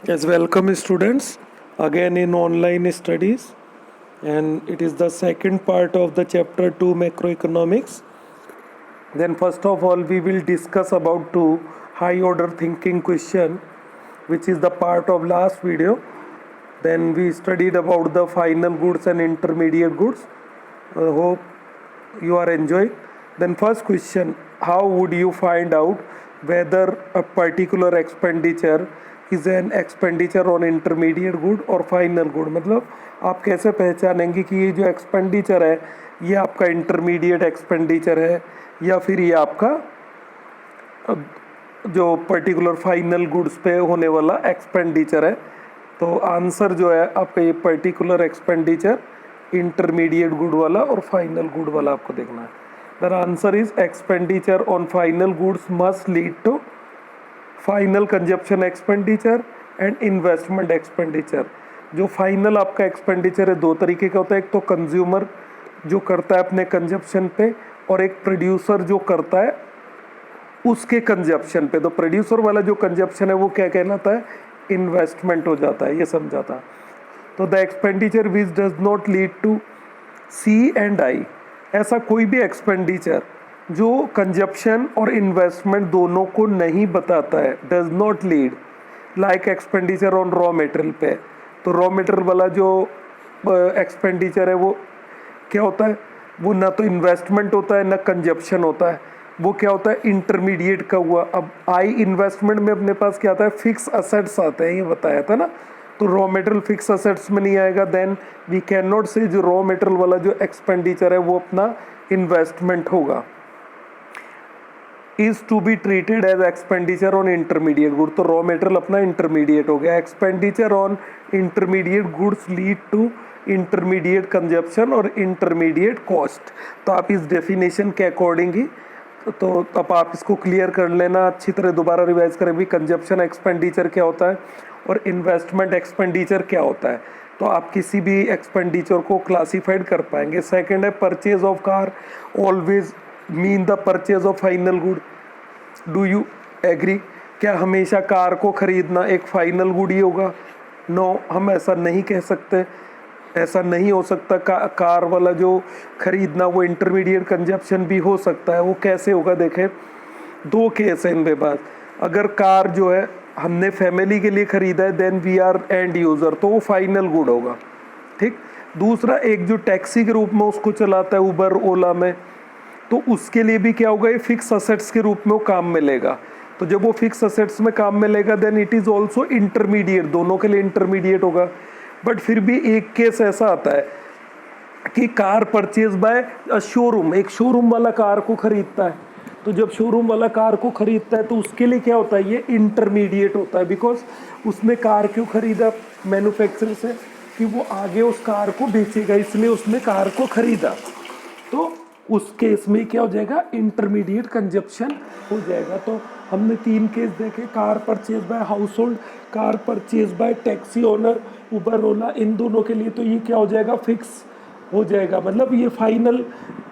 Yes, welcome students again in online studies, and it is the second part of the chapter 2 macroeconomics. Then first of all we will discuss about two high order thinking question, which is the part of last video. Then we studied about the final goods and intermediate goods. Hope you are enjoying. Then first question, how would you find out whether a particular expenditure is an expenditure on intermediate good or final good? मतलब आप कैसे पहचानेंगे कि ये जो expenditure है ये आपका इंटरमीडिएट एक्सपेंडिचर है या फिर ये आपका जो पर्टिकुलर फाइनल गुड्स पे होने वाला एक्सपेंडिचर है? तो आंसर जो है आपका ये पर्टिकुलर एक्सपेंडिचर इंटरमीडिएट गुड वाला और फाइनल गुड वाला आपको देखना है. The answer is expenditure on final goods must lead to final consumption expenditure and investment expenditure. जो फाइनल आपका एक्सपेंडिचर है दो तरीके का होता है, एक तो कंज्यूमर जो करता है अपने कंजप्शन पे और एक प्रोड्यूसर जो करता है उसके कंजप्शन पे. तो प्रोड्यूसर वाला जो कंजप्शन है वो क्या कहलाता है? इन्वेस्टमेंट हो जाता है. ये समझाता. तो the expenditure which does not lead to C and I, ऐसा कोई भी एक्सपेंडिचर जो कंजप्शन और इन्वेस्टमेंट दोनों को नहीं बताता है, does not lead, like expenditure on raw material पे. तो रॉ मटेरियल वाला जो एक्सपेंडिचर है वो क्या होता है? वो ना तो इन्वेस्टमेंट होता है ना कंजप्शन होता है. वो क्या होता है? इंटरमीडिएट का हुआ. अब आई इन्वेस्टमेंट में अपने पास क्या आता है? फिक्स असेट्स आते हैं, ये बताया था ना. तो रॉ मटेरियल फिक्स असेट्स में नहीं आएगा. देन वी कैन नॉट से जो रॉ मटेरियल वाला जो एक्सपेंडिचर है वो अपना इन्वेस्टमेंट होगा. Is to be treated as expenditure on intermediate good. तो रॉ मटेरियल अपना इंटरमीडिएट हो गया. Expenditure on intermediate goods lead to intermediate consumption और इंटरमीडिएट कॉस्ट. तो आप इस डेफिनेशन के अकॉर्डिंग ही तो अब आप इसको क्लियर कर लेना, अच्छी तरह दोबारा रिवाइज करें भी कंजप्शन एक्सपेंडिचर क्या होता है और इन्वेस्टमेंट एक्सपेंडिचर क्या होता है. तो आप किसी भी एक्सपेंडिचर को क्लासीफाइड कर पाएंगे. सेकंड है purchase of car always mean the purchase of final good. Do you agree? क्या हमेशा कार को खरीदना एक फाइनल गुड ही होगा? नो, हम ऐसा नहीं कह सकते. ऐसा नहीं हो सकता. कार वाला जो खरीदना वो इंटरमीडिएट कंजप्शन भी हो सकता है. वो कैसे होगा? देखें, दो केस है इनके पास. अगर कार जो है हमने फैमिली के लिए खरीदा है then we are end user, तो वो फाइनल गुड होगा. ठीक. दूसरा, एक जो टैक्सी के रूप में उसको चलाता है उबर ओला में, तो उसके लिए भी क्या होगा? ये फिक्स असेट्स के रूप में वो काम में लेगा. तो जब वो फिक्स असेट्स में काम में लेगा then it is also intermediate, दोनों के लिए इंटरमीडिएट होगा. बट फिर भी एक केस ऐसा आता है कि कार परचेज बाय शोरूम, एक शोरूम वाला कार को खरीदता है. तो जब शोरूम वाला कार को खरीदता है तो उसके लिए क्या होता है? ये इंटरमीडिएट होता है. बिकॉज उसने कार क्यों खरीदा मैन्युफैक्चरर से? कि वो आगे उस कार को बेचेगा, इसलिए उसने कार को खरीदा. तो उस केस में क्या हो जाएगा? इंटरमीडिएट कंजप्शन हो जाएगा. तो हमने तीन केस देखे, car purchase by household, car purchase by taxi owner, Uber Ola. इन दोनों के लिए तो ये क्या हो जाएगा? फिक्स हो जाएगा. मतलब ये फाइनल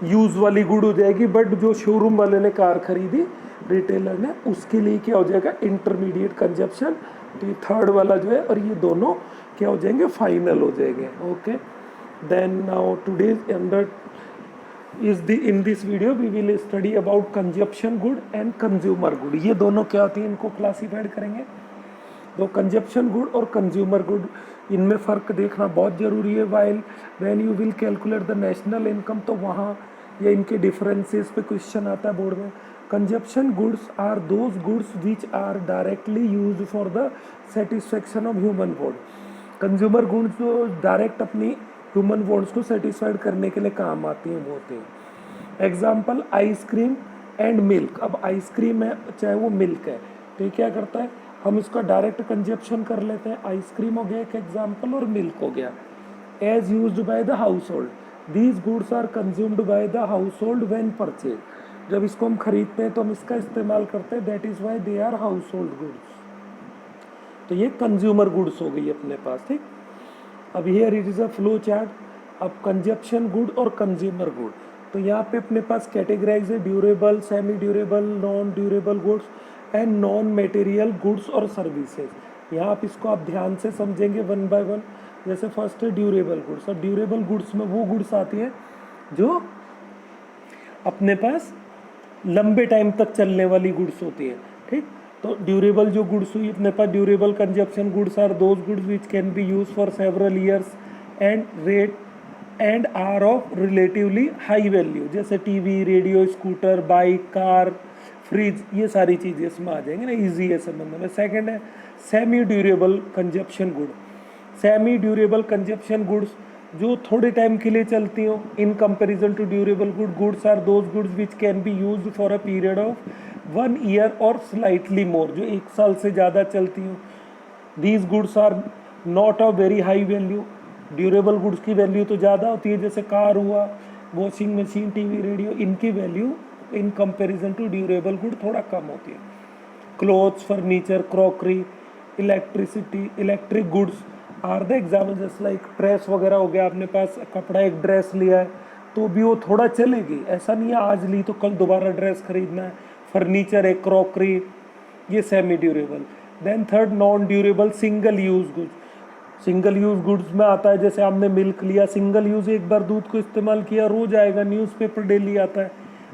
यूज़ वाली गुड हो जाएगी. बट जो शोरूम वाले ने कार खरीदी, रिटेलर ने, उसके लिए क्या हो जाएगा? Intermediate consumption. तो ये थर्ड वाला जो है, और ये दोनों क्या हो जाएंगे? फाइनल हो जाएंगे. Okay. Then now today's under in this video we will study about consumption good and consumer good. ये दोनों क्या होती है, इनको क्लासीफाइड करेंगे. तो कंजप्शन गुड और कंज्यूमर गुड, इनमें फ़र्क देखना बहुत ज़रूरी है. While when you will calculate the national income, तो वहाँ या इनके डिफरेंसेस पे क्वेश्चन आता है बोर्ड में. Consumption goods are those goods which are directly used for the satisfaction of human want. Consumer goods जो डायरेक्ट अपनी ह्यूमन वॉन्ट्स को सेटिस्फाइड करने के लिए काम आती हैं वो होते हैं. Example ice cream and milk. अब आइसक्रीम है चाहे वो मिल्क है, तो ये क्या करता है? हम इसका डायरेक्ट कंजप्शन कर लेते हैं. आइसक्रीम हो गया एक एग्जाम्पल और मिल्क हो गया. As used by the household, these goods are consumed by the household when purchase. जब इसको हम खरीदते हैं तो हम इसका इस्तेमाल करते हैं, that is why they are household goods. तो ये कंज्यूमर गुड्स हो गई अपने पास. ठीक. अब here it is a flow chart. अब कंजप्शन गुड और कंज्यूमर गुड, तो यहाँ पे अपने पास कैटेगराइज है durable, semi durable, non durable goods and non material goods और सर्विसेज. यहाँ आप इसको आप ध्यान से समझेंगे वन बाय वन। जैसे फर्स्ट है ड्यूरेबल गुड्स। अब ड्यूरेबल गुड्स में वो गुड्स आती है जो अपने पास लंबे टाइम तक चलने वाली गुड्स होती है, ठीक। तो ड्यूरेबल जो गुड्स हुई अपने पास, durable consumption goods are those goods which can be use for several years and rate and are of relatively high value. जैसे TV, radio, scooter, bike, car, fridge, ये सारी चीज़ें इसमें आ जाएंगे ना, ईजी है समझने में। सेकेंड है semi durable consumption good. Semi durable consumption goods जो थोड़े टाइम के लिए चलती हो in comparison to durable goods are those goods which can be used for a period of 1 year और स्लाइटली मोर, जो 1 साल से ज़्यादा चलती हो। These goods are not of very high value. Durable goods की वैल्यू तो ज़्यादा होती है, जैसे कार हुआ, वॉशिंग मशीन, टीवी, रेडियो, इनकी value in comparison to durable good थोड़ा कम होती है। Clothes, furniture, crockery, electricity, electric goods are the example. जैसे लाइक ड्रेस वगैरह हो गया, अपने पास कपड़ा एक ड्रेस लिया है तो भी वो थोड़ा चलेगी, ऐसा नहीं है आज ली तो कल दोबारा ड्रेस खरीदना है। फर्नीचर है, क्रॉकरी, ये semi durable. Then third non durable single use goods. Single use goods में आता है जैसे आपने मिल्क लिया, सिंगल यूज, एक बार दूध को इस्तेमाल किया, रोज आएगा, न्यूज़पेपर डेली आता है।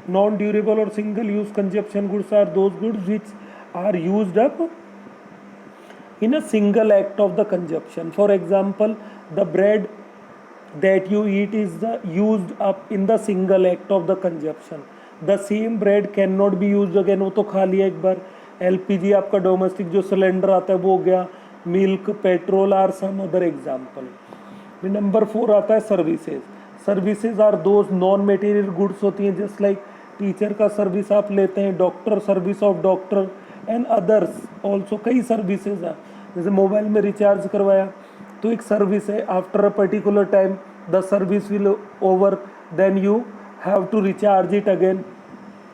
नॉन ड्यूरेबल और single use consumption goods are those goods which are used up in a single act of the consumption. For example, the bread that you eat is used up in the single act of the consumption. The same bread cannot be used again, वो तो खा लिया एक बार। LPG आपका domestic जो cylinder आता है वो हो गया। Milk, petrol are some other example. Number 4 आता है services. Services are those non material goods होती हैं, जस्ट लाइक टीचर का सर्विस आप लेते हैं, doctor, service of doctor and others also, कई सर्विसेज है। जैसे मोबाइल में रिचार्ज करवाया तो एक सर्विस है, after a particular time the service will over, then you have to recharge it again,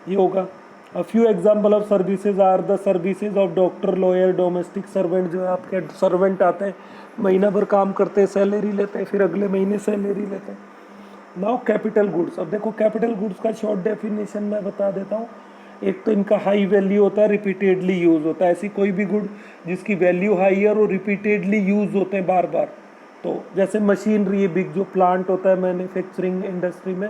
ये होगा। A few example of services are the services of doctor, lawyer, domestic servant, जो है आपके सर्वेंट आते हैं, महीना भर काम करते हैं, सैलरी लेते हैं, फिर अगले महीने सैलरी लेते हैं। Now capital goods. अब देखो कैपिटल गुड्स का शॉर्ट डेफिनेशन मैं बता देता हूँ। एक तो इनका हाई वैल्यू होता है, रिपीटेडली यूज़ होता है। ऐसी कोई भी गुड जिसकी वैल्यू हाई है और वो रिपीटेडली यूज़ होते हैं बार बार। तो जैसे मशीनरी है, बिग जो प्लांट होता है मैन्युफैक्चरिंग इंडस्ट्री में,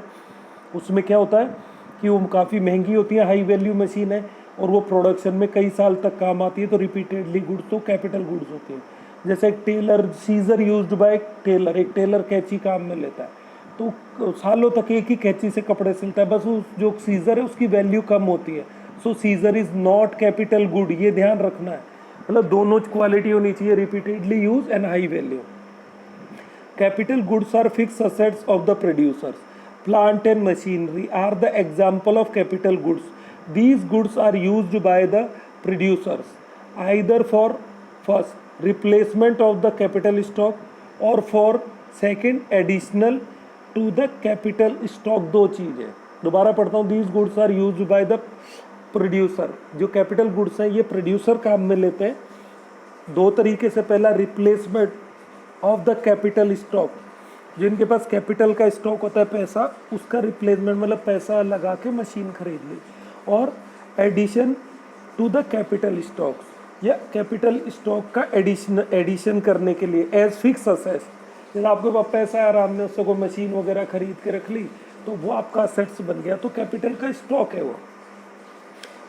उसमें क्या होता है कि वो काफ़ी महंगी होती है, हाई वैल्यू मशीन है और वो प्रोडक्शन में कई साल तक काम आती है, तो रिपीटेडली गुड्स तो कैपिटल गुड्स होती है। जैसे एक tailor, scissor used by tailor, एक टेलर कैंची काम में लेता है तो सालों तक एक ही कैंची से कपड़े सिलता है, बस उस जो सीजर है उसकी वैल्यू कम होती है। So scissor is not capital good, ये ध्यान रखना है। मतलब दोनों क्वालिटी होनी चाहिए, repeatedly use and high value. Capital goods are fix assets of the producers. Plant and machinery are the example of capital goods. These goods are used by the producers either for first replacement of the capital stock और for second additional to the capital stock. दो चीज़ें दोबारा पढ़ता हूँ। These goods are used by the producer. जो capital goods हैं ये producer काम में लेते हैं दो तरीके से। पहला replacement of the capital stock, जिनके पास कैपिटल का स्टॉक होता है पैसा, उसका रिप्लेसमेंट मतलब पैसा लगा के मशीन खरीद ली। और addition to the capital stocks, या कैपिटल स्टॉक का एडिशन करने के लिए एज फिक्स असेट्स। जैसे आपके पास पैसा है, आराम ने उससे कोई मशीन वगैरह खरीद के रख ली तो वो आपका असेट्स बन गया, तो कैपिटल का स्टॉक है वो।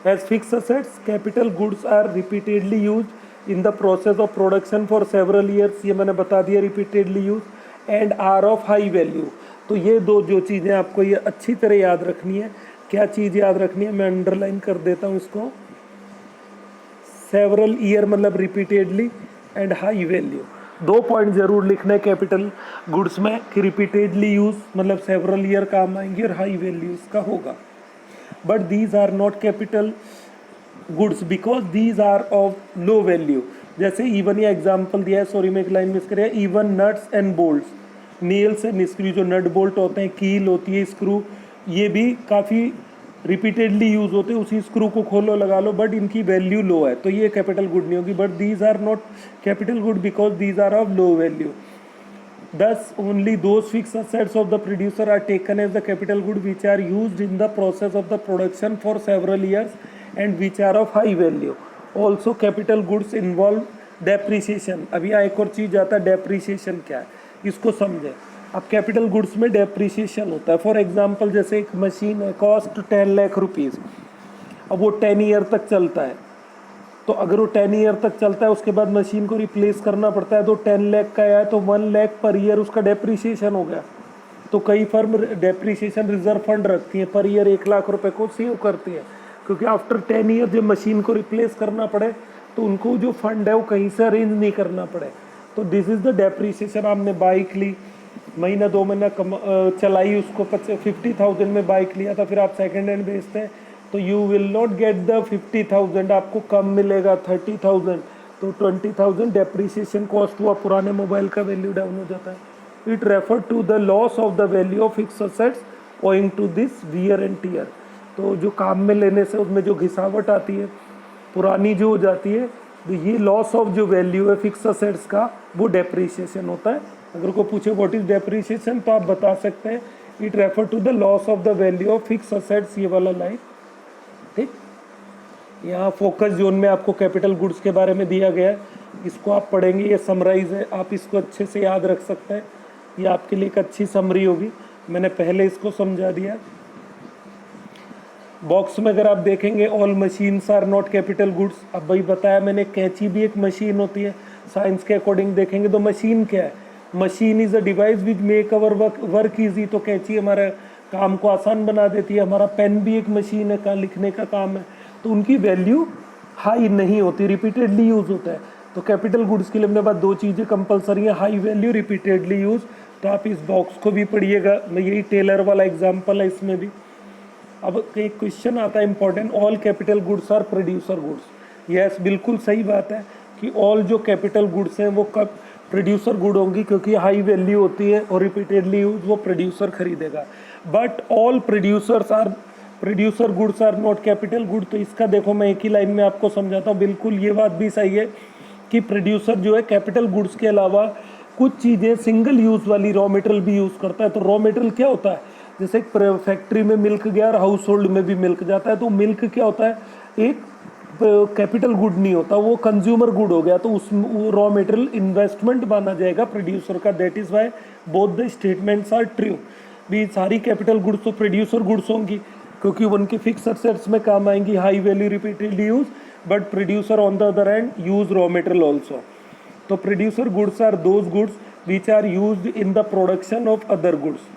As fix assets capital goods are repeatedly use in the process of production for several years, ये मैंने बता दिया, repeatedly use, and are of high value. तो ये दो जो चीज़ें आपको ये अच्छी तरह याद रखनी है। क्या चीज़ याद रखनी है, मैं अंडरलाइन कर देता हूँ इसको। सेवरल ईयर मतलब repeatedly and high value. 2 point जरूर लिखना है कैपिटल गुड्स में कि रिपीटेडली यूज मतलब सेवरल ईयर काम आएंगे और हाई वैल्यू इसका होगा। But these are not capital goods because these are of low value. जैसे इवन ये एग्जाम्पल दिया है, सॉरी मैं एक लाइन मिस कर, even nuts and bolts, nails and screw, जो नट बोल्ट होते हैं, कील होती है, स्क्रू, ये भी काफ़ी रिपीटेडली यूज होते हैं। उसी स्क्रू को खोलो लगा लो, बट इनकी वैल्यू लो है तो ये कैपिटल गुड नहीं होगी। But these are not capital good because these are of low value. Thus only those fix assets of the producer are taken as the capital good which are used in the process of the production for several years and which are of high value. Also capital goods involve depreciation. अब यहाँ एक और चीज़ आता है, depreciation क्या है, इसको समझें। अब कैपिटल गुड्स में डेप्रिसिएशन होता है। फॉर एग्जांपल जैसे एक मशीन है, कॉस्ट 10 लाख रुपीज़, अब वो 10 ईयर तक चलता है, तो अगर वो 10 ईयर तक चलता है उसके बाद मशीन को रिप्लेस करना पड़ता है, तो 10 लाख का है तो 1 लाख पर ईयर उसका डेप्रिसिएशन हो गया। तो कई फर्म डेप्रिसिएशन रिजर्व फंड रखती हैं, पर ईयर 1 लाख रुपए को सेव करती है, क्योंकि आफ्टर 10 ईयर जब मशीन को रिप्लेस करना पड़े तो उनको जो फंड है वो कहीं से अरेंज नहीं करना पड़े। तो दिस इज़ द डेप्रिसिएशन। आपने बाइक ली, महीना 2 महीना चलाई, उसको 50,000 में बाइक लिया था, फिर आप सेकेंड हैंड बेचते हैं तो you will not get the 50,000, आपको कम मिलेगा 30,000, तो 20,000 डेप्रिसिएशन कॉस्ट हुआ, पुराने मोबाइल का वैल्यू डाउन हो जाता है। It refer to the loss of the value of fix assets owing to this wear and tear. तो जो काम में लेने से उसमें जो घिसावट आती है, पुरानी जो हो जाती है, तो ये लॉस ऑफ जो वैल्यू है फिक्स असेट्स का, वो डेप्रिसिएशन होता है। अगर कोई पूछे व्हाट इज डेप्रिसिएशन तो आप बता सकते हैं it refer to the loss of the value of fix assets, ये वाला लाइन। ठीक, यहाँ फोकस जोन में आपको कैपिटल गुड्स के बारे में दिया गया है, इसको आप पढ़ेंगे, ये समराइज है, आप इसको अच्छे से याद रख सकते हैं, ये आपके लिए एक अच्छी समरी होगी। मैंने पहले इसको समझा दिया। बॉक्स में अगर आप देखेंगे all machines are not capital goods, अब भाई बताया मैंने, कैंची भी एक मशीन होती है, साइंस के अकॉर्डिंग देखेंगे तो मशीन क्या है, machine is a device which make our work easy. तो कैंची हमारे काम को आसान बना देती है, हमारा पेन भी एक मशीन है, का लिखने का काम है, तो उनकी वैल्यू हाई नहीं होती, रिपीटेडली यूज़ होता है। तो कैपिटल गुड्स के लिए अपने पास 2 चीज़ें कंपलसरी हैं, हाई वैल्यू, रिपीटेडली यूज। तो आप इस बॉक्स को भी पढ़िएगा, मैं यही टेलर वाला एग्जाम्पल है इसमें भी। अब एक क्वेश्चन आता है important, all capital goods are producer goods. Yes, बिल्कुल सही बात है कि ऑल जो कैपिटल गुड्स हैं वो कब प्रोड्यूसर गुड होंगी, क्योंकि हाई वैल्यू होती है और रिपीटेडली यूज वो प्रोड्यूसर खरीदेगा। But all producer goods are not capital good. तो इसका देखो मैं एक ही लाइन में आपको समझाता हूँ। बिल्कुल ये बात भी सही है कि प्रोड्यूसर जो है कैपिटल गुड्स के अलावा कुछ चीज़ें सिंगल यूज़ वाली रॉ मटेरियल भी यूज़ करता है। तो रॉ मटेरियल क्या होता है, जैसे एक फैक्ट्री में मिल्क गया और हाउस होल्ड में भी मिल्क जाता है, तो मिल्क क्या होता है, एक कैपिटल गुड नहीं होता, वो कंज्यूमर गुड हो गया, तो उस रॉ मटेरियल इन्वेस्टमेंट माना जाएगा प्रोड्यूसर का। That is why both the statements are true. भी सारी कैपिटल गुड्स तो प्रोड्यूसर गुड्स होंगी, क्योंकि उनके फिक्स असेट्स में काम आएंगी, high value, repeatedly use. But producer on the other hand use raw material also. तो producer goods are those goods which are used in the production of other goods.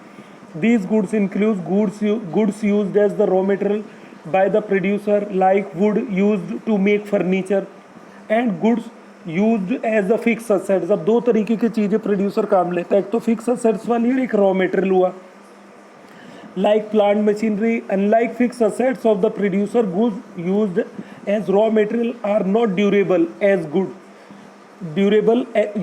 These goods include goods used as the raw material by the producer, like wood used to make furniture, and goods used as a fixed assets। अब 2 तरीके की चीज़ें producer काम लेता है, एक तो fix assets वाली और एक रॉ मटेरियल हुआ। Like plant machinery, unlike fixed assets of the producer, goods used as raw material are not durable as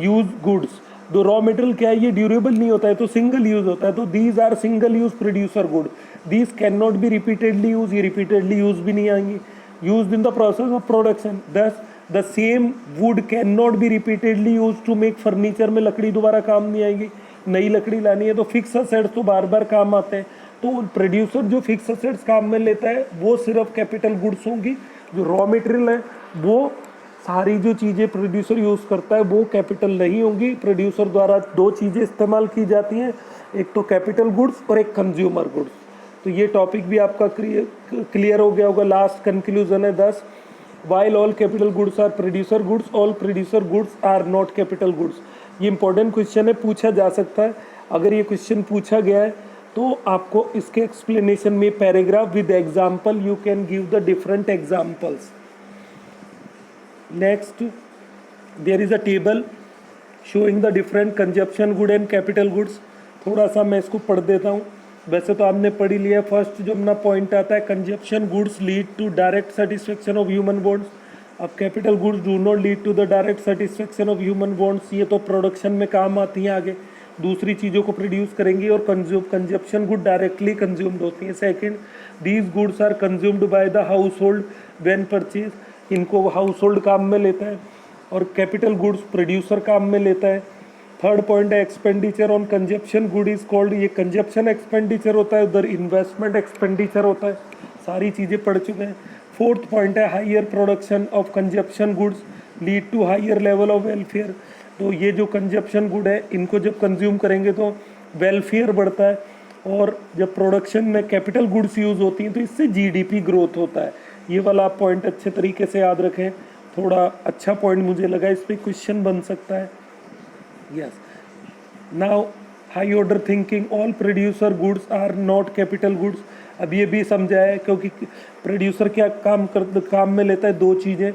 use goods। दो रॉ मटेरियल क्या है, ये ड्यूरेबल नहीं होता है, तो सिंगल यूज होता है। तो these are single use producer good. These can not be repeatedly use, ये रिपीटेडली यूज भी नहीं आएंगी। Use in the process of production. Thus the same wood can not be repeatedly use to make furniture. में लकड़ी दोबारा काम नहीं आएगी, नई लकड़ी लानी है। तो फिक्स असेट्स तो बार बार काम आते हैं। तो प्रोड्यूसर जो फिक्स असेट्स काम में लेता है वो सिर्फ कैपिटल गुड्स होंगी। जो रॉ मटेरियल है वो सारी जो चीज़ें प्रोड्यूसर यूज़ करता है वो कैपिटल नहीं होंगी। प्रोड्यूसर द्वारा 2 चीज़ें इस्तेमाल की जाती हैं, एक तो कैपिटल गुड्स और एक कंज्यूमर गुड्स। तो ये टॉपिक भी आपका क्लियर हो गया होगा। लास्ट कंक्लूजन है 10, while all capital goods are producer goods, all producer goods are not capital goods. ये इंपॉर्टेंट क्वेश्चन है, पूछा जा सकता है। अगर ये क्वेश्चन पूछा गया है तो आपको इसके एक्सप्लेनेशन में paragraph with example you can give the different examples. Next, there is a table showing the different consumption good and capital goods। थोड़ा सा मैं इसको पढ़ देता हूँ, वैसे तो आपने पढ़ ही लिया। फर्स्ट जो अपना पॉइंट आता है, consumption goods lead to direct satisfaction of human wants. अब capital goods do not lead to the direct satisfaction of human wants. ये तो प्रोडक्शन में काम आती हैं, आगे दूसरी चीज़ों को प्रोड्यूस करेंगी, और कंजप्शन गुड डायरेक्टली कंज्यूम्ड होती हैं। Second, these goods are consumed by the household when purchase. इनको हाउस होल्ड काम में लेता है, और कैपिटल गुड्स प्रोड्यूसर काम में लेता है। थर्ड पॉइंट है, expenditure on consumption good is called. ये कंजप्शन एक्सपेंडिचर होता है, उधर इन्वेस्टमेंट एक्सपेंडिचर होता है। सारी चीज़ें पढ़ चुके हैं। फोर्थ पॉइंट है, higher production of consumption goods lead to higher level of welfare. तो ये जो कंजप्शन गुड है इनको जब कंज्यूम करेंगे तो वेलफेयर बढ़ता है, और जब प्रोडक्शन में कैपिटल गुड्स यूज़ होती हैं तो इससे जीडीपी ग्रोथ होता है। ये वाला आप पॉइंट अच्छे तरीके से याद रखें, थोड़ा अच्छा पॉइंट मुझे लगा, इस पर क्वेश्चन बन सकता है। Yes, now high order thinking, all producer goods are not capital goods. अब ये भी समझा है, क्योंकि प्रोड्यूसर क्या काम में लेता है, दो चीज़ें,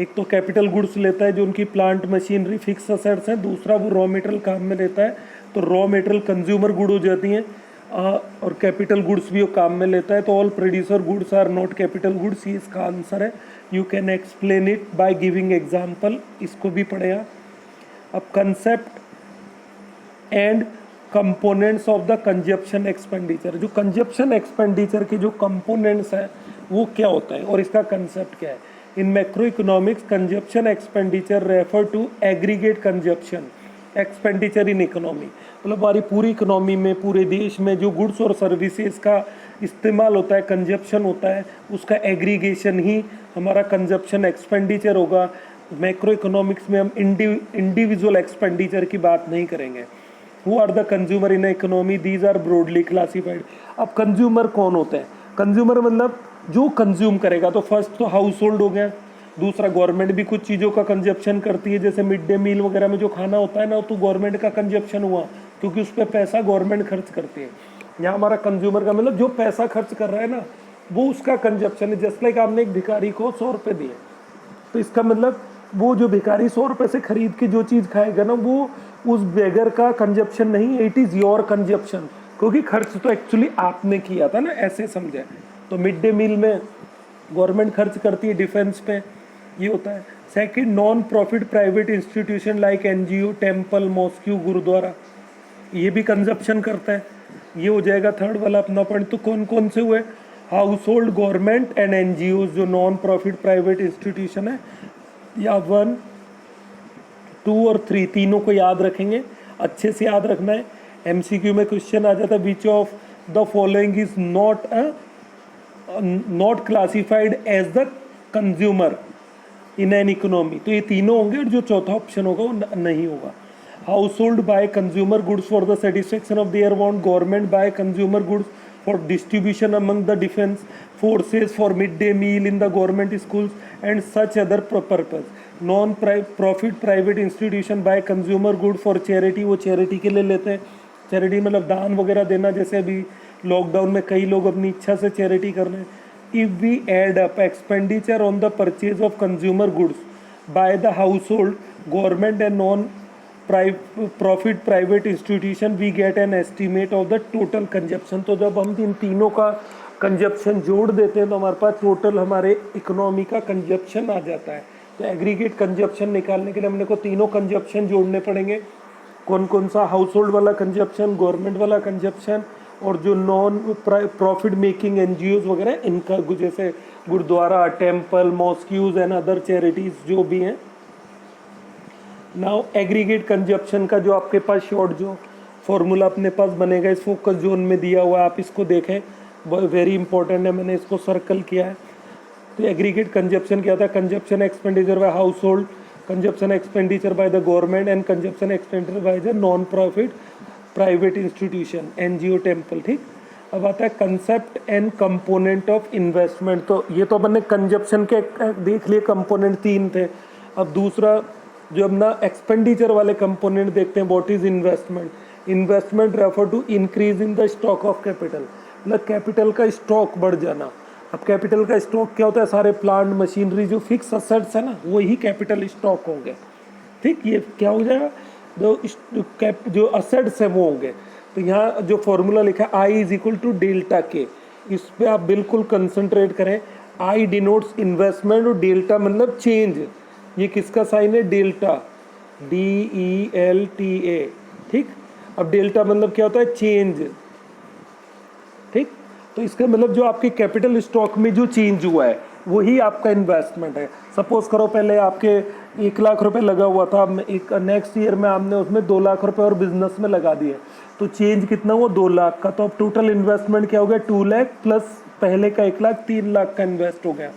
एक तो कैपिटल गुड्स लेता है जो उनकी प्लांट मशीनरी फिक्स असेट्स हैं, दूसरा वो रॉ मटेरियल काम में लेता है, तो रॉ मटेरियल कंज्यूमर गुड हो जाती हैं, और कैपिटल गुड्स भी वो काम में लेता है। तो all producer goods are not capital goods, ये इसका आंसर है। You can explain it by giving example, इसको भी पढ़ेगा। अब concept and components of the consumption expenditure, जो कंजप्शन एक्सपेंडिचर के जो कंपोनेंट्स हैं वो क्या होता है और इसका कंसेप्ट क्या है। In macroeconomics consumption expenditure refer to aggregate consumption expenditure in economy, मतलब हमारी पूरी इकोनॉमी में, पूरे देश में जो गुड्स और सर्विसेज का इस्तेमाल होता है, कंजप्शन होता है, उसका एग्रीगेशन ही हमारा कंजप्शन एक्सपेंडिचर होगा। मैक्रो इकोनॉमिक्स में हम इंडिविजुअल एक्सपेंडिचर की बात नहीं करेंगे। Who are the consumer in economy, these are broadly classified. अब कंज्यूमर कौन होते हैं? कंज्यूमर मतलब जो कंज्यूम करेगा, तो फर्स्ट तो हाउस होल्ड हो गया, दूसरा गवर्नमेंट भी कुछ चीज़ों का कंजप्शन करती है, जैसे मिड डे मील वगैरह में जो खाना होता है ना, तो गवर्नमेंट का कंजप्शन हुआ, क्योंकि उस पर पैसा गवर्नमेंट खर्च करती है। यहाँ हमारा कंज्यूमर का मतलब जो पैसा खर्च कर रहा है ना, वो उसका कंजप्शन है। जस्ट लाइक आपने एक भिखारी को 100 रुपये दिए, तो इसका मतलब वो जो भिखारी 100 रुपये से खरीद के जो चीज़ खाएगा ना, वो उस बेगर का कंजप्शन नहीं, इट इज़ योर कंजप्शन, क्योंकि खर्च तो एक्चुअली आपने किया था ना, ऐसे समझे। तो मिड डे मील में गवर्नमेंट खर्च करती है, डिफेंस पे, ये होता है। Second, non profit private institution like NGO, temple, mosque, gurdwara, ये भी कंजप्शन करता है, ये हो जाएगा थर्ड वाला अपना पॉइंट। तो कौन कौन से हुए? House hold, government and NGO, जो नॉन प्रॉफिट प्राइवेट इंस्टीट्यूशन है, या 1, 2 और 3 तीनों को याद रखेंगे, अच्छे से याद रखना है। एमसीक्यू में क्वेश्चन आ जाता है, which of the following is not classified as the consumer in an economy, तो ये तीनों होंगे, और जो चौथा ऑप्शन होगा वो नहीं होगा। Household by consumer goods for the satisfaction of their want, government by consumer goods for distribution among the defence forces, for mid day meal in the government schools and such other purpose. Non profit private institution by consumer good for charity, वो charity के लिए लेते हैं, charity मतलब दान वगैरह देना, जैसे अभी लॉकडाउन में कई लोग अपनी इच्छा से चैरिटी कर रहे हैं। If we add up expenditure on the purchase of consumer goods by the household, government and non-profit private institution, we get an estimate of the total consumption। तो जब हम इन तीनों का कंजप्शन जोड़ देते हैं तो हमारे पास टोटल हमारे इकोनॉमी का कंजप्शन आ जाता है। तो एग्रीगेट कंजप्शन निकालने के लिए हमने को तीनों कंजप्शन जोड़ने पड़ेंगे। कौन कौन सा? हाउस होल्ड वाला कंजप्शन, गवर्नमेंट वाला कंजप्शन, और जो नॉन प्रॉफिट मेकिंग एनजीओज वगैरह, इनका जैसे gurdwara, temple, mosques and other charities जो भी हैं। नाउ एग्रीगेट कंजप्शन का जो आपके पास शॉर्ट जो फॉर्मूला अपने पास बनेगा, इस फोकस जोन में दिया हुआ है, आप इसको देखें, वेरी इंपॉर्टेंट है, मैंने इसको सर्कल किया है। तो एग्रीगेट कंजप्शन क्या था? Consumption expenditure bye house hold, consumption expenditure by the government and consumption expenditure by the non profit private institution, NGO, temple. ठीक, अब आता है concept and component of investment. तो ये तो अपन ने कंजप्शन के देख लिए, कंपोनेंट 3 थे। अब दूसरा जो अपना एक्सपेंडिचर वाले कंपोनेंट देखते हैं, what is investment. Investment refer to increase in the stock of capital, मतलब कैपिटल का स्टॉक बढ़ जाना। अब कैपिटल का स्टॉक क्या होता है? सारे प्लांट मशीनरी जो फिक्स असेट्स है ना, वही कैपिटल स्टॉक होंगे। ठीक, ये क्या हो जाएगा? जो असेट्स हैं वो होंगे। तो यहाँ जो फॉर्मूला लिखा है I is equal to delta के, इस पे आप बिल्कुल कंसंट्रेट करें। आई डिनोट्स इन्वेस्टमेंट और डेल्टा मतलब चेंज। ये किसका साइन है? Delta, DELTA। ठीक, अब डेल्टा मतलब क्या होता है? चेंज। ठीक, तो इसका मतलब जो आपके कैपिटल स्टॉक में जो चेंज हुआ है वही आपका इन्वेस्टमेंट है। सपोज करो पहले आपके 1 लाख रुपए लगा हुआ था, एक नेक्स्ट ईयर में आपने उसमें 2 लाख रुपए और बिजनेस में लगा दिए, तो चेंज कितना हुआ? 2 लाख का। तो अब टोटल इन्वेस्टमेंट क्या हो गया? 2 लाख प्लस पहले का 1 लाख, 3 लाख का इन्वेस्ट हो गया।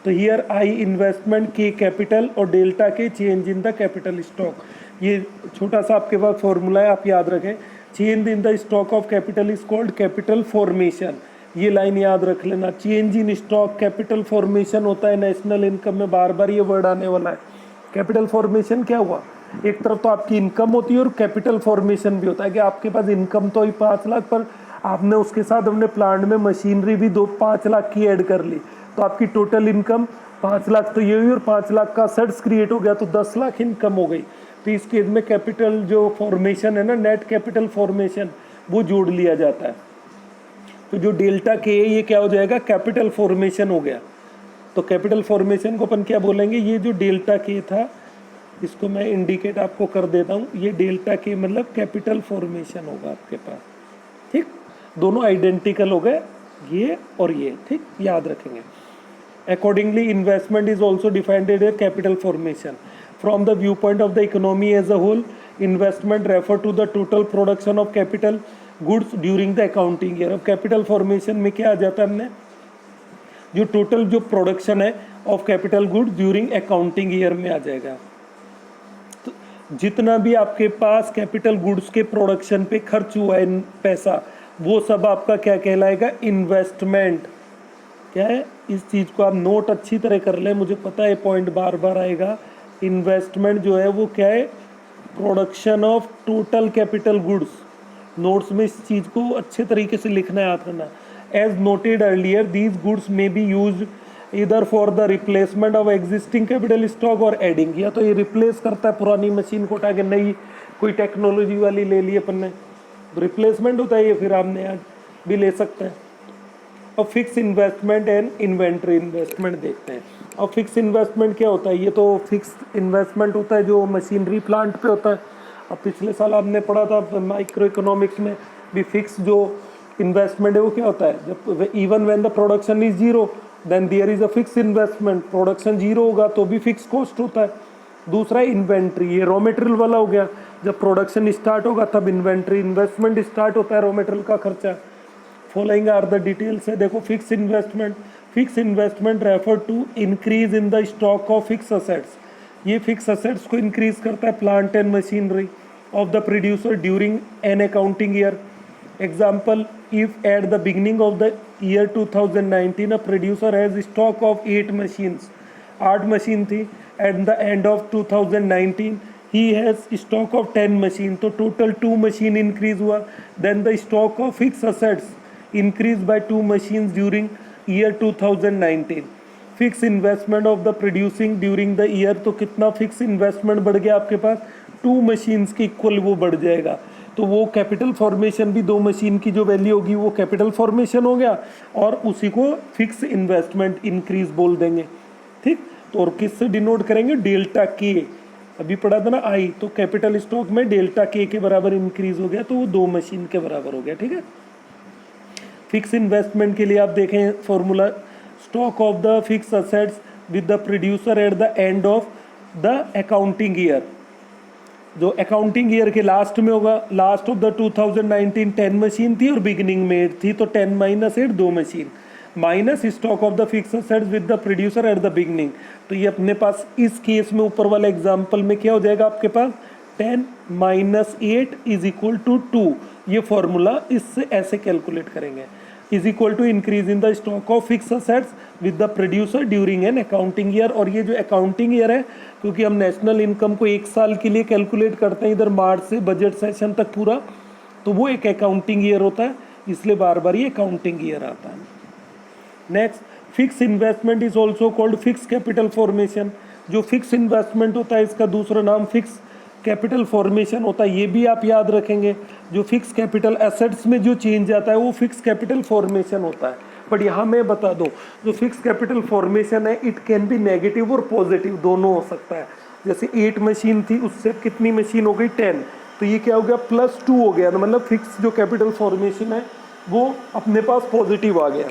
तो हियर आई इन्वेस्टमेंट के कैपिटल और डेल्टा के change in the capital stock. ये छोटा सा आपके पास फॉर्मूला है, आप याद रखें। Change in the stock of capital is called capital formation. ये लाइन याद रख लेना, change in stock capital formation होता है। नेशनल इनकम में बार बार ये वर्ड आने वाला है। कैपिटल फॉर्मेशन क्या हुआ, एक तरफ तो आपकी इनकम होती है और कैपिटल फॉर्मेशन भी होता है कि आपके पास इनकम तो ही 5 लाख, पर आपने उसके साथ अपने प्लांट में मशीनरी भी 5 लाख की ऐड कर ली, तो आपकी टोटल इनकम 5 लाख तो ये हुई और 5 लाख का असेट्स क्रिएट हो गया, तो 10 लाख इनकम हो गई। तो इस केस में कैपिटल जो फॉर्मेशन है ना, नेट कैपिटल फॉर्मेशन, वो जोड़ लिया जाता है। तो जो डेल्टा के ये क्या हो जाएगा, कैपिटल फॉर्मेशन हो गया। तो कैपिटल फॉर्मेशन को अपन क्या बोलेंगे, ये जो डेल्टा के था इसको मैं इंडिकेट आपको कर देता हूँ। ये डेल्टा के मतलब कैपिटल फॉर्मेशन होगा आपके पास, ठीक। दोनों आइडेंटिकल हो गए, ये और ये, ठीक, याद रखेंगे। Accordingly investment is also defined as capital formation from the view point of the economy as a whole. Investment refer to the total production of capital goods during the accounting year. अब capital formation में क्या आ जाता है, हमने जो total जो production है of capital goods during accounting year में आ जाएगा। तो जितना भी आपके पास कैपिटल गुड्स के प्रोडक्शन पे खर्च हुआ है पैसा, वो सब आपका क्या कहलाएगा, इन्वेस्टमेंट। क्या है, इस चीज़ को आप नोट अच्छी तरह कर लें, मुझे पता है पॉइंट बार बार आएगा। इन्वेस्टमेंट जो है वो क्या है, production of total capital goods. Notes में इस चीज़ को अच्छे तरीके से लिखना याद रखना। As noted earlier these goods may be use either for the replacement of existing capital stock और एडिंग। या तो ये रिप्लेस करता है पुरानी मशीन को उठा के नई कोई टेक्नोलॉजी वाली ले ली अपन ने, रिप्लेसमेंट होता है ये, फिर आपने आज भी ले सकते हैं। अब fix investment and inventory investment देखते हैं। अब फिक्स इन्वेस्टमेंट क्या होता है, ये तो फिक्स इन्वेस्टमेंट होता है जो मशीनरी प्लांट पे होता है। अब पिछले साल आपने पढ़ा था माइक्रो इकोनॉमिक्स में भी, फिक्स जो इन्वेस्टमेंट है वो क्या होता है, जब even when the production is zero then there is a fix investment. Production zero होगा तो भी फिक्स कॉस्ट होता है। दूसरा इन्वेंट्री, ये रॉ मटेरियल वाला हो गया, जब प्रोडक्शन स्टार्ट होगा तब इन्वेंट्री इन्वेस्टमेंट स्टार्ट होता है, रॉ मटेरियल का खर्चा। फॉलोइंग आर द डिटेल्स है, देखो fix investment refer to increase in the stock of fix assets. ये फिक्स असेट्स को इंक्रीज करता है, plant and machinery of the producer during an accounting year. Example, if at the beginning of the year 2019 a producer has stock of 8 machines, 8 machine थी। At the end of 2019 he has stock of 10 machine, तो total 2 machine increase हुआ। Then the stock of fix assets increase by 2 machines during year 2019। Fix investment of the producing during the year, तो कितना fix investment बढ़ गया आपके पास, 2 machines के equal वो बढ़ जाएगा। तो वो कैपिटल फॉर्मेशन भी 2 मशीन की जो वैल्यू होगी वो कैपिटल फॉर्मेशन हो गया, और उसी को फिक्स इन्वेस्टमेंट इंक्रीज बोल देंगे, ठीक। तो और किससे डिनोट करेंगे, डेल्टा के। अभी पढ़ा था ना आई, तो कैपिटल स्टॉक में डेल्टा के बराबर इंक्रीज हो गया, तो वो 2 मशीन के बराबर हो गया, ठीक है। फिक्स इन्वेस्टमेंट के लिए आप देखें formula, stock of the fix assets with the producer eight the end of the accounting year. जो अकाउंटिंग ईयर के लास्ट में होगा, लास्ट ऑफ द 2019 10 मशीन थी और बिगिनिंग में 8 थी, तो 10 minus 8 2 machine, minus stock of the fix assets with the producer eight the beginning. तो ये अपने पास इस केस में ऊपर वाले एग्जांपल में क्या हो जाएगा आपके पास, 10 माइनस 8 इज इक्वल टू 2। ये फॉर्मूला इससे ऐसे कैलकुलेट करेंगे, is equal to increase in the stock of fix assets with the producer during an accounting year. और ये जो अकाउंटिंग ईयर है, क्योंकि हम नेशनल इनकम को 1 साल के लिए कैलकुलेट करते हैं, इधर मार्च से बजट सेशन तक पूरा, तो वो एक अकाउंटिंग ईयर होता है, इसलिए बार बार ये अकाउंटिंग ईयर आता है। Next, fix investment is also called fix capital formation. जो फिक्स इन्वेस्टमेंट होता है इसका दूसरा नाम फिक्स कैपिटल फॉर्मेशन होता है, ये भी आप याद रखेंगे। जो फिक्स कैपिटल एसेट्स में जो चेंज आता है वो फिक्स कैपिटल फॉर्मेशन होता है। बट यहाँ मैं बता दूँ, जो फिक्स कैपिटल फॉर्मेशन है इट कैन बी नेगेटिव और पॉजिटिव, दोनों हो सकता है। जैसे 8 मशीन थी, उससे कितनी मशीन हो गई 10, तो ये क्या हो गया +2 हो गया, तो मतलब फिक्स जो कैपिटल फॉर्मेशन है वो अपने पास पॉजिटिव आ गया।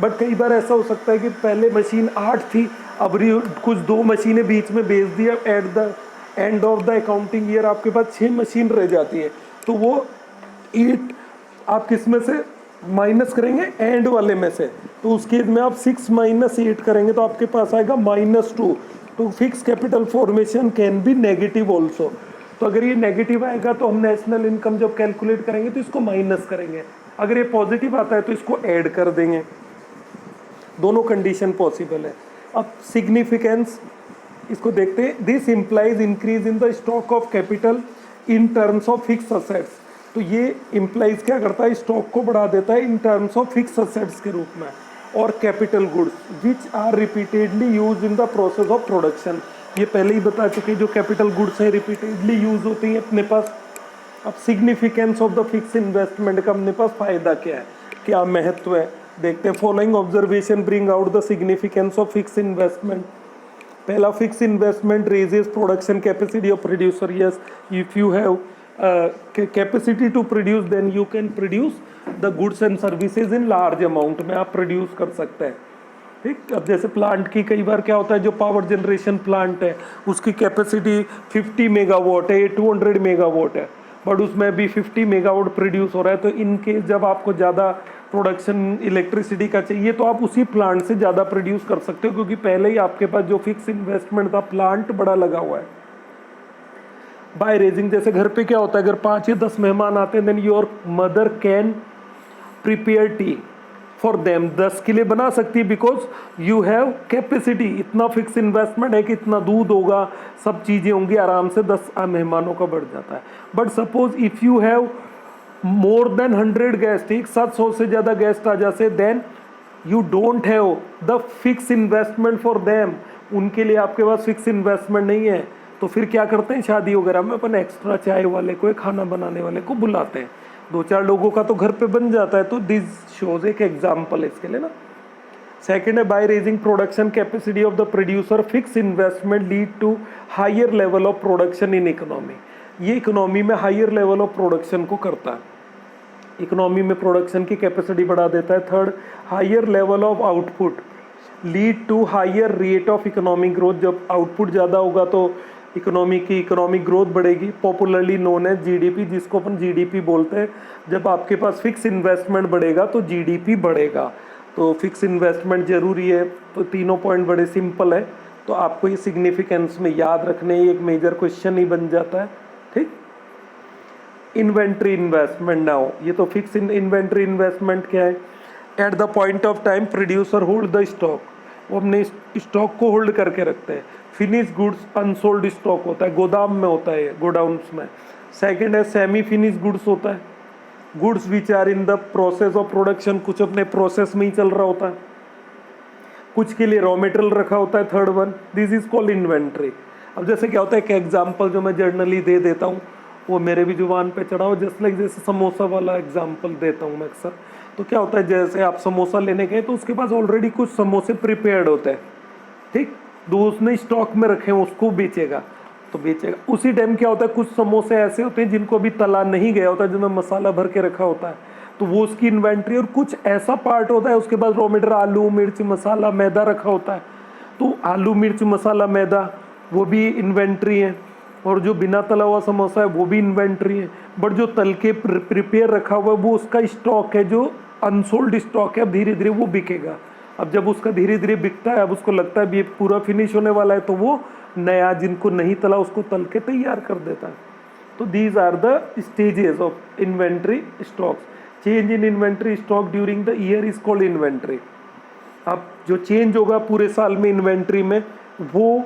बट कई बार ऐसा हो सकता है कि पहले मशीन 8 थी, अब कुछ 2 मशीनें बीच में बेच दिया, eight the end of the accounting year आपके पास 6 मशीन रह जाती है, तो वो 8 आप किस में से माइनस करेंगे एंड वाले में से, तो उस केस में आप 6 माइनस 8 करेंगे तो आपके पास आएगा -2। तो fix capital formation can be negative also. तो अगर ये नेगेटिव आएगा तो हम नेशनल इनकम जब कैलकुलेट करेंगे तो इसको माइनस करेंगे, अगर ये पॉजिटिव आता है तो इसको ऐड कर देंगे। दोनों कंडीशन पॉसिबल है। अब सिग्निफिकेंस इसको देखते हैं। This implies increase in the stock of capital in terms of fix assets. तो ये इम्प्लाइज क्या करता है, स्टॉक को बढ़ा देता है in terms of fix assets के रूप में, और capital goods which are repeatedly use in the process of production. ये पहले ही बता चुके, जो कैपिटल गुड्स हैं रिपीटेडली यूज होती हैं अपने पास। अब significance of the fix investment का अपने पास फायदा क्या है, क्या महत्व है, देखते हैं। Following observation bring out the significance of fix investment. पहला, fix investment raises production capacity of producer. Yes, if you have capacity to produce then you can produce the goods and services in large amount में आप produce कर सकते हैं। ठीक, अब जैसे plant की कई बार क्या होता है, जो पावर जनरेशन प्लांट है उसकी कैपेसिटी 50 मेगावाट है, 200 मेगावाट है, बट उसमें भी 50 मेगावाट प्रोड्यूस हो रहा है। तो इनके जब आपको ज़्यादा प्रोडक्शन इलेक्ट्रिसिटी का चाहिए तो आप उसी प्लांट से ज़्यादा प्रोड्यूस कर सकते हो, क्योंकि पहले ही आपके पास जो फिक्स इन्वेस्टमेंट था प्लांट बड़ा लगा हुआ है। बाय रेजिंग, जैसे घर पे क्या होता है, अगर 5 या 10 मेहमान आते हैं then your mother can prepare tea for them. 10 के लिए बना सकती है बिकॉज यू हैव कैपेसिटी। इतना फिक्स इन्वेस्टमेंट है कि इतना दूध होगा, सब चीज़ें होंगी, आराम से 10 मेहमानों का बढ़ जाता है। But suppose if you have more than 100 guest, एक साथ 100 से ज़्यादा गेस्ट आ जाते, then you don't have the fix investment for them. उनके लिए आपके पास फिक्स इन्वेस्टमेंट नहीं है, तो फिर क्या करते हैं, शादी वगैरह में अपन एक्स्ट्रा चाय वाले को, खाना बनाने वाले को बुलाते हैं। 2-4 लोगों का तो घर पे बन जाता है। तो दिस शोज एक एग्जाम्पल है इसके लिए ना। सेकेंड है, by raising production capacity of the producer fix investment lead to higher level of production in economy. ये इकोनॉमी में हायर लेवल ऑफ प्रोडक्शन को करता है, इकोनॉमी में प्रोडक्शन की कैपेसिटी बढ़ा देता है। Third, higher level of output lead to higher rate of economic growth. जब आउटपुट ज़्यादा होगा तो इकोनॉमिक ग्रोथ बढ़ेगी, पॉपुलरली नोन है जीडीपी, जिसको अपन जीडीपी बोलते हैं। जब आपके पास फिक्स इन्वेस्टमेंट बढ़ेगा तो जीडीपी बढ़ेगा। तो फिक्स इन्वेस्टमेंट जरूरी है। तो तीनों पॉइंट बड़े सिंपल है, तो आपको ये सिग्निफिकेंस में याद रखने, ये एक मेजर क्वेश्चन ही बन जाता है। ठीक, इन्वेंट्री इन्वेस्टमेंट नाउ, ये तो फिक्स इन्वेंट्री इन्वेस्टमेंट क्या है, at the point of time producer hold the stock, वो अपने स्टॉक को होल्ड करके रखते हैं। फिनिश गुड्स अनसोल्ड स्टॉक होता है, गोदाम में होता है, गोडाउन्स में। सेकंड है, सेमी फिनिश गुड्स होता है, goods which are in the process of production, कुछ अपने प्रोसेस में ही चल रहा होता है, कुछ के लिए रॉ मटेरियल रखा होता है। Third one, this is called inventory. अब जैसे क्या होता है, एक एग्जाम्पल जो मैं जर्नली दे देता हूँ, वो मेरे भी जुबान पे चढ़ा हो, जस्ट लाइक जैसे समोसा वाला एग्जाम्पल देता हूँ मैं अक्सर। तो क्या होता है, जैसे आप समोसा लेने गए तो उसके पास ऑलरेडी कुछ समोसे प्रिपेयर्ड होते हैं, ठीक, जो उसने स्टॉक में रखे हैं उसको बेचेगा, तो बेचेगा। उसी टाइम क्या होता है, कुछ समोसे ऐसे होते हैं जिनको अभी तला नहीं गया होता, जिनमें मसाला भर के रखा होता है, तो वो उसकी इन्वेंट्री। और कुछ ऐसा पार्ट होता है उसके पास रॉ मटेरियल, आलू मिर्च मसाला मैदा रखा होता है, तो आलू मिर्च मसाला मैदा वो भी इन्वेंट्री है। और जो बिना तला हुआ समोसा है वो भी इन्वेंट्री है। बट जो तल के प्रिपेयर रखा हुआ है वो उसका स्टॉक है, जो अनसोल्ड स्टॉक है, अब धीरे धीरे वो बिकेगा। अब जब उसका धीरे धीरे बिकता है, अब उसको लगता है अब ये पूरा फिनिश होने वाला है, तो वो नया जिनको नहीं तला उसको तल के तैयार कर देता है। तो these are the stages of inventory stocks. Change in inventory stock during the year is called inventory. अब जो चेंज होगा पूरे साल में इन्वेंट्री में, वो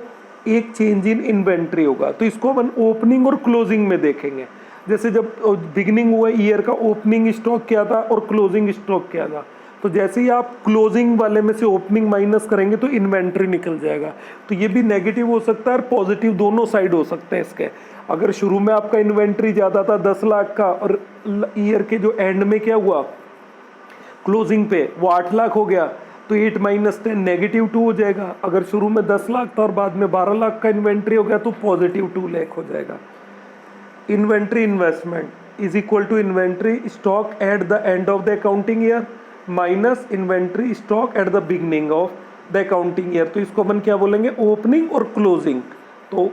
एक चेंज इन इन्वेंट्री होगा। तो इसको अपन ओपनिंग और क्लोजिंग में देखेंगे। जैसे जब बिगिनिंग हुआ ईयर का, ओपनिंग स्टॉक क्या था और क्लोजिंग स्टॉक क्या था, तो जैसे ही आप क्लोजिंग वाले में से ओपनिंग माइनस करेंगे तो इन्वेंट्री निकल जाएगा। तो ये भी नेगेटिव हो सकता है और पॉजिटिव, दोनों साइड हो सकते हैं इसके। अगर शुरू में आपका इन्वेंट्री ज़्यादा था 10 लाख का, और ईयर के जो एंड में क्या हुआ, क्लोजिंग पे वो 8 लाख हो गया, तो 8 माइनस 10 -2 हो जाएगा। अगर शुरू में 10 लाख था और बाद में 12 लाख का इन्वेंट्री हो गया तो +2 लाख हो जाएगा। Inventory investment is equal to inventory stock at the end of the accounting year minus inventory stock at the beginning of the accounting year. तो इसको अपन क्या बोलेंगे, ओपनिंग और क्लोजिंग। तो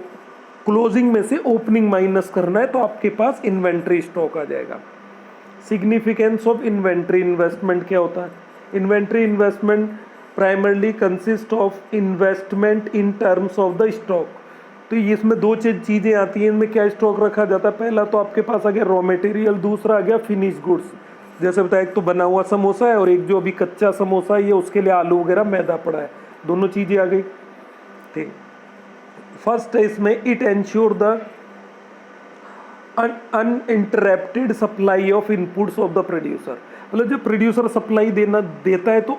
क्लोजिंग में से ओपनिंग माइनस करना है तो आपके पास इन्वेंट्री स्टॉक आ जाएगा। सिग्निफिकेंस ऑफ इन्वेंट्री इन्वेस्टमेंट क्या होता है? Inventory investment primarily consist of investment in terms of the stock. तो इसमें दो चीज़ें आती हैं, इनमें क्या स्टॉक रखा जाता है? पहला तो आपके पास आ गया रॉ मटेरियल, दूसरा आ गया फिनिश गुड्स। जैसे बताया, एक तो बना हुआ समोसा है और एक जो अभी कच्चा समोसा है, ये उसके लिए आलू वगैरह मैदा पड़ा है, दोनों चीज़ें आ गई। ठीक, फर्स्ट है इसमें it ensure the uninterrupted supply of inputs of the producer. मतलब जब प्रोड्यूसर सप्लाई देता है तो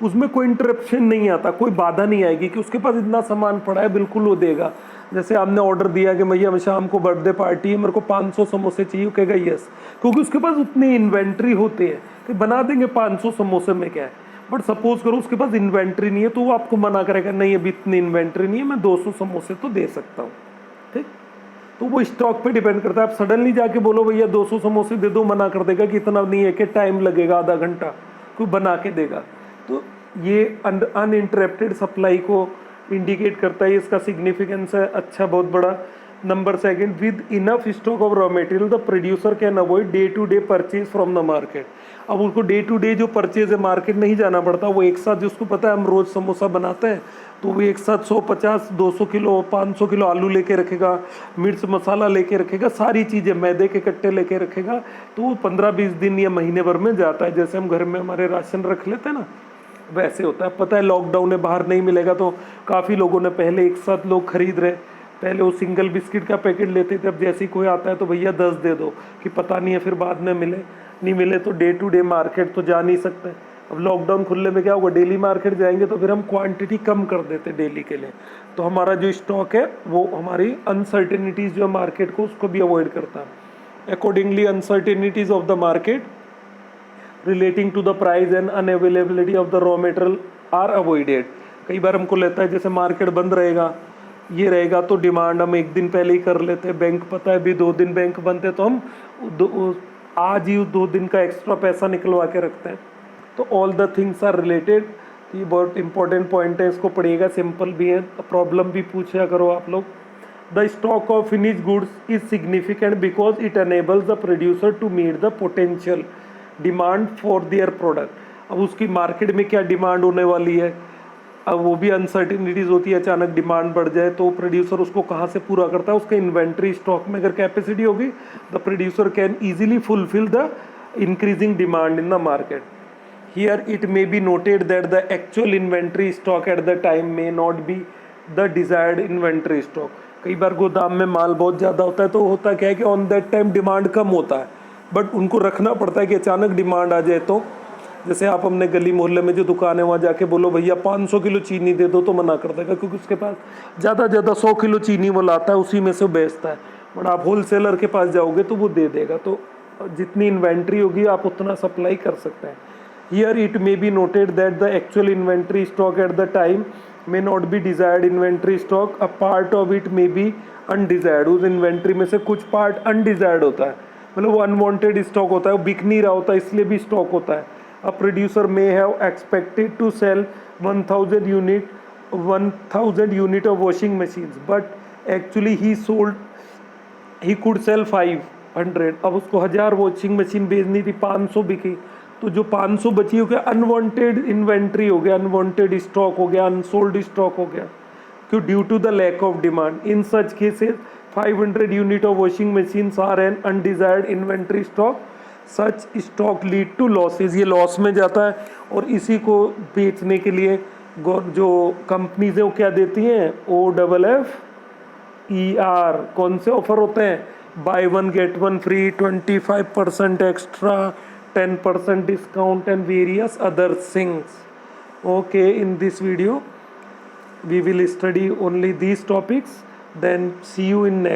उसमें कोई इंटरप्शन नहीं आता, कोई बाधा नहीं आएगी कि उसके पास इतना सामान पड़ा है, बिल्कुल वो देगा। जैसे आपने ऑर्डर दिया कि भैया शाम को बर्थडे पार्टी है, मेरे को 500 समोसे चाहिए, कहेगा यस, क्योंकि उसके पास उतनी इन्वेंट्री होती है कि बना देंगे 500 समोसे में क्या है। बट सपोज करो उसके पास इन्वेंट्री नहीं है, तो वो आपको मना करेगा, नहीं अभी इतनी इन्वेंट्री नहीं है, मैं 200 समोसे तो दे सकता हूँ। ठीक, तो वो स्टॉक पे डिपेंड करता है। आप सडनली जाके बोलो भैया 200 समोसे दे दो, मना कर देगा कि इतना नहीं है, कि टाइम लगेगा आधा घंटा, कोई बना के देगा। तो ये अनइंटरप्टेड सप्लाई को इंडिकेट करता है, इसका सिग्निफिकेंस है अच्छा, बहुत बड़ा। Number second, with enough stock of raw material the producer can avoid day to day purchase from the market. अब उसको डे टू डे जो परचेज है, मार्केट नहीं जाना पड़ता, वो एक साथ, जिसको पता है हम रोज़ समोसा बनाते हैं, तो वो एक साथ 150 200 किलो 500 किलो आलू लेके रखेगा, मिर्च मसाला लेके रखेगा, सारी चीज़ें मैदे के कट्टे लेके रखेगा, तो वो 15-20 दिन या महीने भर में जाता है। जैसे हम घर में हमारे राशन रख लेते हैं ना, वैसे होता है। पता है लॉकडाउन में बाहर नहीं मिलेगा, तो काफ़ी लोगों ने पहले एक साथ लोग खरीद रहे, पहले वो सिंगल बिस्किट का पैकेट लेते थे, अब जैसे ही कोई आता है तो भैया 10 दे दो, कि पता नहीं है फिर बाद में मिले नहीं मिले, तो डे टू डे मार्केट तो जा नहीं सकते। अब लॉकडाउन खुलने में क्या होगा, डेली मार्केट जाएंगे तो फिर हम क्वांटिटी कम कर देते डेली के लिए, तो हमारा जो स्टॉक है वो हमारी अनसर्टेनिटीज़ जो मार्केट को, उसको भी अवॉइड करता है। Accordingly uncertainties of the market relating to the price and unavailability of the raw material are avoided. कई बार हमको लगता है जैसे मार्केट बंद रहेगा, ये रहेगा, तो डिमांड हम एक दिन पहले ही कर लेते हैं, बैंक पता है अभी 2 दिन बैंक बंद है, तो हम आज ही 2 दिन का एक्स्ट्रा पैसा निकलवा के रखते हैं। तो all the things are related. ये बहुत इंपॉर्टेंट पॉइंट है, इसको पढ़िएगा, सिंपल भी है, प्रॉब्लम भी पूछा करो आप लोग। The stock of finish goods is significant because it enables the producer to meet the potential demand for their product. अब उसकी मार्केट में क्या डिमांड होने वाली है, अब वो भी अनसर्टिनिटीज़ होती है, अचानक डिमांड बढ़ जाए तो प्रोड्यूसर उसको कहाँ से पूरा करता है, उसका इन्वेंट्री स्टॉक में अगर कैपेसिटी होगी, the producer can easily fulfil the increasing demand in the market. Here it may be noted that the actual inventory stock at the time may not be the desired inventory stock. कई बार गोदाम में माल बहुत ज़्यादा होता है, तो होता क्या है कि ऑन दैट टाइम डिमांड कम होता है, बट उनको रखना पड़ता है कि अचानक डिमांड आ जाए तो। जैसे आप अपने गली मोहल्ले में जो दुकान है वहाँ जाके बोलो भैया 500 किलो चीनी दे दो, तो मना कर देगा, क्योंकि उसके पास ज़्यादा 100 किलो चीनी वो लाता है, उसी में से बेचता है। बट आप होलसेलर के पास जाओगे तो वो दे देगा, तो जितनी इन्वेंट्री होगी आप उतना सप्लाई कर सकते हैं। Here it may be noted that the actual inventory stock at the time may not be desired inventory stock, a part of it may be undesired. उस इन्वेंट्री में से कुछ पार्ट अनडिजायर्ड होता है, मतलब वो अनवांटेड स्टॉक होता है, वो बिक नहीं रहा होता, इसलिए भी स्टॉक होता है। A producer may have expected to sell 1000 unit of washing machines, but actually he could sell 500। अब उसको 1000 वॉशिंग मशीन बेचनी थी, 500 बिकी, तो जो 500 बची हो गया अनवांटेड इन्वेंट्री हो गया, अनवांटेड स्टॉक हो गया, अनसोल्ड स्टॉक हो गया, क्यों, due to the lack of demand. In such cases 500 unit of washing machines are an undesired inventory stock, such stock lead to losses. ये लॉस में जाता है, और इसी को बेचने के लिए जो कंपनीज है वो क्या देती हैं, OFFER। कौन से ऑफर होते हैं, buy 1 get 1 free, 25% extra, 10% discount and various other things. Okay, in this video we will study only these topics, then see you in next